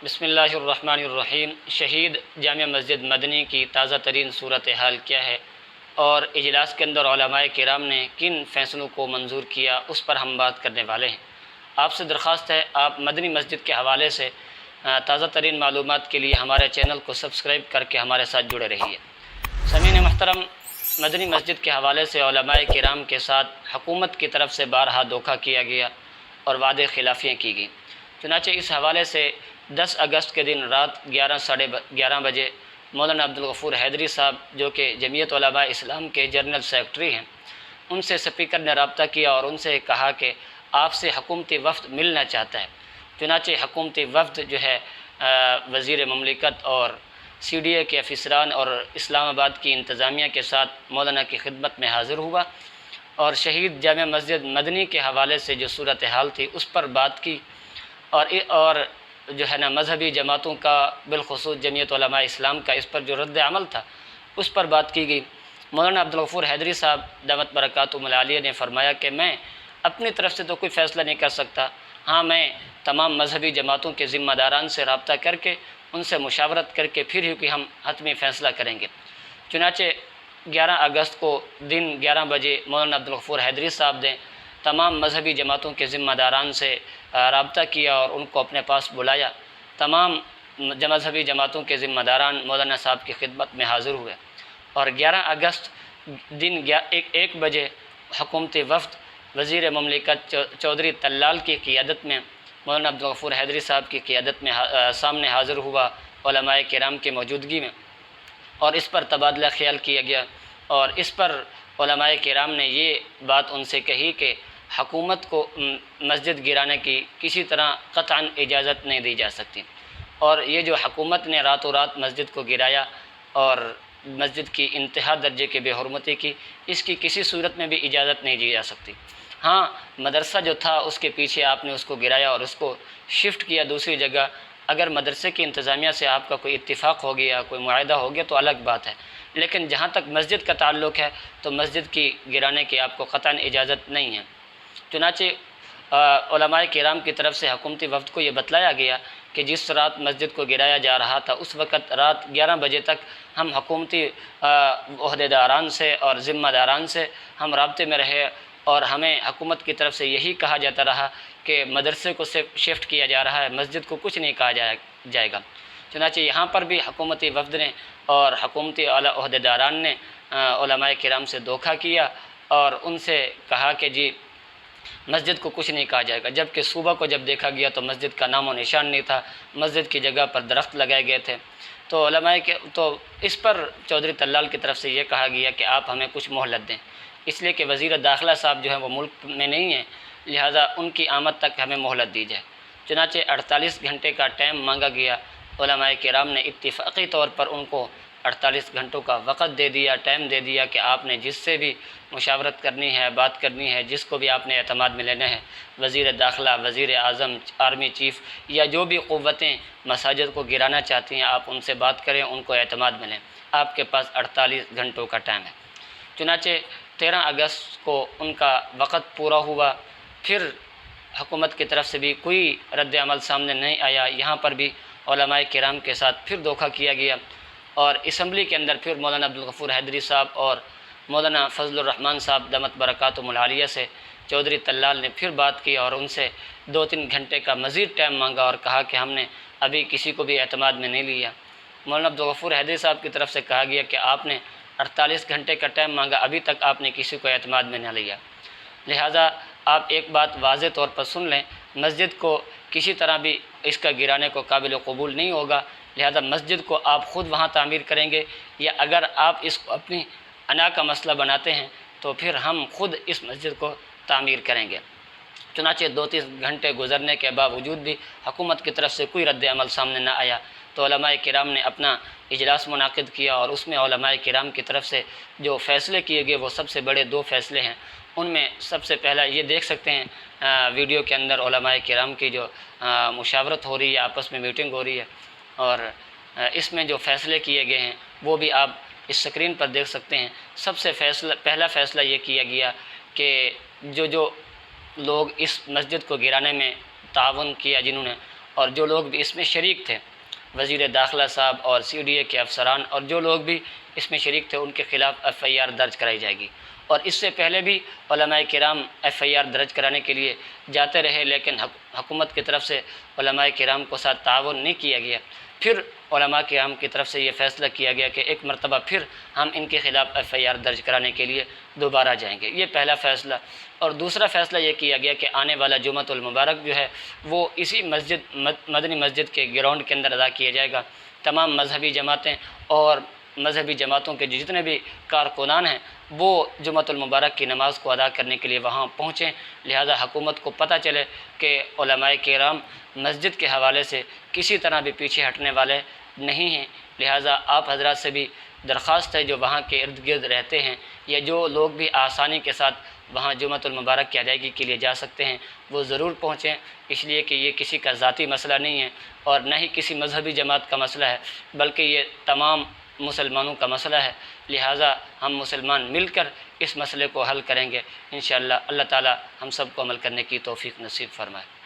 بسم اللہ الرحمن الرحیم۔ شہید جامع مسجد مدنی کی تازہ ترین صورتحال کیا ہے اور اجلاس کے اندر علماء کرام نے کن فیصلوں کو منظور کیا، اس پر ہم بات کرنے والے ہیں۔ آپ سے درخواست ہے آپ مدنی مسجد کے حوالے سے تازہ ترین معلومات کے لیے ہمارے چینل کو سبسکرائب کر کے ہمارے ساتھ جڑے رہیے۔ سامعین محترم، مدنی مسجد کے حوالے سے علماء کرام کے ساتھ حکومت کی طرف سے بارہا دھوکہ کیا گیا اور وعدے خلافیاں کی گئیں۔ چنانچہ اس حوالے سے 10 اگست کے دن رات 11:30 بجے مولانا عبدالغفور حیدری صاحب، جو کہ جمعیت علماء اسلام کے جنرل سیکرٹری ہیں، ان سے اسپیکر نے رابطہ کیا اور ان سے کہا کہ آپ سے حکومتی وفد ملنا چاہتا ہے۔ چنانچہ حکومتی وفد جو ہے وزیر مملکت اور CDA کے افسران اور اسلام آباد کی انتظامیہ کے ساتھ مولانا کی خدمت میں حاضر ہوا اور شہید جامع مسجد مدنی کے حوالے سے جو صورتحال تھی اس پر بات کی اور جو ہے نا مذہبی جماعتوں کا، بالخصوص جمعیت علماء اسلام کا اس پر جو رد عمل تھا اس پر بات کی گئی۔ مولانا عبدالغفور حیدری صاحب دامت برکاتہم العالیہ نے فرمایا کہ میں اپنی طرف سے تو کوئی فیصلہ نہیں کر سکتا، ہاں میں تمام مذہبی جماعتوں کے ذمہ داران سے رابطہ کر کے ان سے مشاورت کر کے پھر ہی کوئی ہم حتمی فیصلہ کریں گے۔ چنانچہ 11 اگست کو دن 11 بجے مولانا عبدالغفور حیدری صاحب نے تمام مذہبی جماعتوں کے ذمہ داران سے رابطہ کیا اور ان کو اپنے پاس بلایا۔ تمام مذہبی جماعتوں کے ذمہ داران مولانا صاحب کی خدمت میں حاضر ہوئے اور 11 اگست دن 1 بجے حکومتی وفد وزیر مملکت چودھری طلال کی قیادت میں مولانا عبدالغفور حیدری صاحب کی قیادت میں سامنے حاضر ہوا علماء کرام کی موجودگی میں، اور اس پر تبادلہ خیال کیا گیا اور اس پر علماء کرام نے یہ بات ان سے کہی کہ حکومت کو مسجد گرانے کی کسی طرح قطعاً اجازت نہیں دی جا سکتی، اور یہ جو حکومت نے راتوں رات مسجد کو گرایا اور مسجد کی انتہا درجے کی بے حرمتی کی، اس کی کسی صورت میں بھی اجازت نہیں دی جا سکتی۔ ہاں، مدرسہ جو تھا اس کے پیچھے آپ نے اس کو گرایا اور اس کو شفٹ کیا دوسری جگہ، اگر مدرسے کی انتظامیہ سے آپ کا کوئی اتفاق ہو گیا، کوئی معاہدہ ہو گیا تو الگ بات ہے، لیکن جہاں تک مسجد کا تعلق ہے تو مسجد کی گرانے کی آپ کو قطعاً اجازت نہیں ہے۔ چنانچہ علماء کرام کی طرف سے حکومتی وفد کو یہ بتلایا گیا کہ جس رات مسجد کو گرایا جا رہا تھا اس وقت رات 11 بجے تک ہم حکومتی عہدیداران سے اور ذمہ داران سے ہم رابطے میں رہے اور ہمیں حکومت کی طرف سے یہی کہا جاتا رہا کہ مدرسے کو صرف شفٹ کیا جا رہا ہے، مسجد کو کچھ نہیں کہا جائے گا۔ چنانچہ یہاں پر بھی حکومتی وفد نے اور حکومتی اعلیٰ عہدیداران نے علماء کرام سے دھوکہ کیا اور ان سے کہا کہ جی مسجد کو کچھ نہیں کہا جائے گا، جبکہ صبح کو جب دیکھا گیا تو مسجد کا نام و نشان نہیں تھا، مسجد کی جگہ پر درخت لگائے گئے تھے۔ تو علماء تو اس پر چودھری طلال کی طرف سے یہ کہا گیا کہ آپ ہمیں کچھ مہلت دیں، اس لیے کہ وزیر داخلہ صاحب جو ہیں وہ ملک میں نہیں ہیں، لہٰذا ان کی آمد تک ہمیں مہلت دی جائے۔ چنانچہ 48 گھنٹے کا ٹائم مانگا گیا، علماء کرام نے اتفاقی طور پر ان کو 48 گھنٹوں کا وقت دے دیا، ٹائم دے دیا کہ آپ نے جس سے بھی مشاورت کرنی ہے، بات کرنی ہے، جس کو بھی آپ نے اعتماد میں لینا ہے، وزیر داخلہ، وزیر اعظم، آرمی چیف یا جو بھی قوتیں مساجد کو گرانا چاہتی ہیں، آپ ان سے بات کریں، ان کو اعتماد میں لیں، آپ کے پاس 48 گھنٹوں کا ٹائم ہے۔ چنانچہ 13 اگست کو ان کا وقت پورا ہوا، پھر حکومت کی طرف سے بھی کوئی رد عمل سامنے نہیں آیا، یہاں پر بھی علماء کرام کے ساتھ پھر دھوکہ کیا گیا اور اسمبلی کے اندر پھر مولانا عبدالغفور حیدری صاحب اور مولانا فضل الرحمن صاحب دامت برکاتہم العالیہ سے چودھری طلال نے پھر بات کی اور ان سے 2-3 گھنٹے کا مزید ٹائم مانگا اور کہا کہ ہم نے ابھی کسی کو بھی اعتماد میں نہیں لیا۔ مولانا عبدالغفور حیدری صاحب کی طرف سے کہا گیا کہ آپ نے 48 گھنٹے کا ٹائم مانگا، ابھی تک آپ نے کسی کو اعتماد میں نہ لیا، لہٰذا آپ ایک بات واضح طور پر سن لیں، مسجد کو کسی طرح بھی اس کا گرانے کو قابل قبول نہیں ہوگا، لہذا مسجد کو آپ خود وہاں تعمیر کریں گے یا اگر آپ اس کو اپنی انا کا مسئلہ بناتے ہیں تو پھر ہم خود اس مسجد کو تعمیر کریں گے۔ چنانچہ 2-3 گھنٹے گزرنے کے باوجود بھی حکومت کی طرف سے کوئی رد عمل سامنے نہ آیا تو علماء کرام نے اپنا اجلاس منعقد کیا اور اس میں علماء کرام کی طرف سے جو فیصلے کیے گئے وہ سب سے بڑے 2 فیصلے ہیں۔ ان میں سب سے پہلا یہ دیکھ سکتے ہیں ویڈیو کے اندر علماء کرام کی جو مشاورت ہو رہی ہے، آپس میں میٹنگ ہو رہی ہے، اور اس میں جو فیصلے کیے گئے ہیں وہ بھی آپ اس سکرین پر دیکھ سکتے ہیں۔ سب سے پہلا فیصلہ یہ کیا گیا کہ جو لوگ اس مسجد کو گرانے میں تعاون کیا جنہوں نے، اور جو لوگ بھی اس میں شریک تھے، وزیر داخلہ صاحب اور CDA کے افسران اور جو لوگ بھی اس میں شریک تھے، ان کے خلاف FIR درج کرائی جائے گی۔ اور اس سے پہلے بھی علماء کرام FIR درج کرانے کے لیے جاتے رہے، لیکن حکومت کی طرف سے علماء کرام کو ساتھ تعاون نہیں کیا گیا۔ پھر علماء کرام کی طرف سے یہ فیصلہ کیا گیا کہ ایک مرتبہ پھر ہم ان کے خلاف FIR درج کرانے کے لیے دوبارہ جائیں گے۔ یہ پہلا فیصلہ۔ اور دوسرا فیصلہ یہ کیا گیا کہ آنے والا جمعۃ المبارک جو ہے وہ اسی مدنی مسجد کے گراؤنڈ کے اندر ادا کیا جائے گا۔ تمام مذہبی جماعتیں اور مذہبی جماعتوں کے جتنے بھی کارکنان ہیں وہ جمعۃ المبارک کی نماز کو ادا کرنے کے لیے وہاں پہنچیں، لہذا حکومت کو پتہ چلے کہ علماء کرام مسجد کے حوالے سے کسی طرح بھی پیچھے ہٹنے والے نہیں ہیں۔ لہذا آپ حضرات سے بھی درخواست ہے جو وہاں کے ارد گرد رہتے ہیں یا جو لوگ بھی آسانی کے ساتھ وہاں جمعۃ المبارک کی ادائیگی کے لیے جا سکتے ہیں وہ ضرور پہنچیں، اس لیے کہ یہ کسی کا ذاتی مسئلہ نہیں ہے اور نہ ہی کسی مذہبی جماعت کا مسئلہ ہے، بلکہ یہ تمام مسلمانوں کا مسئلہ ہے۔ لہٰذا ہم مسلمان مل کر اس مسئلے کو حل کریں گے انشاءاللہ۔ اللہ تعالی ہم سب کو عمل کرنے کی توفیق نصیب فرمائے۔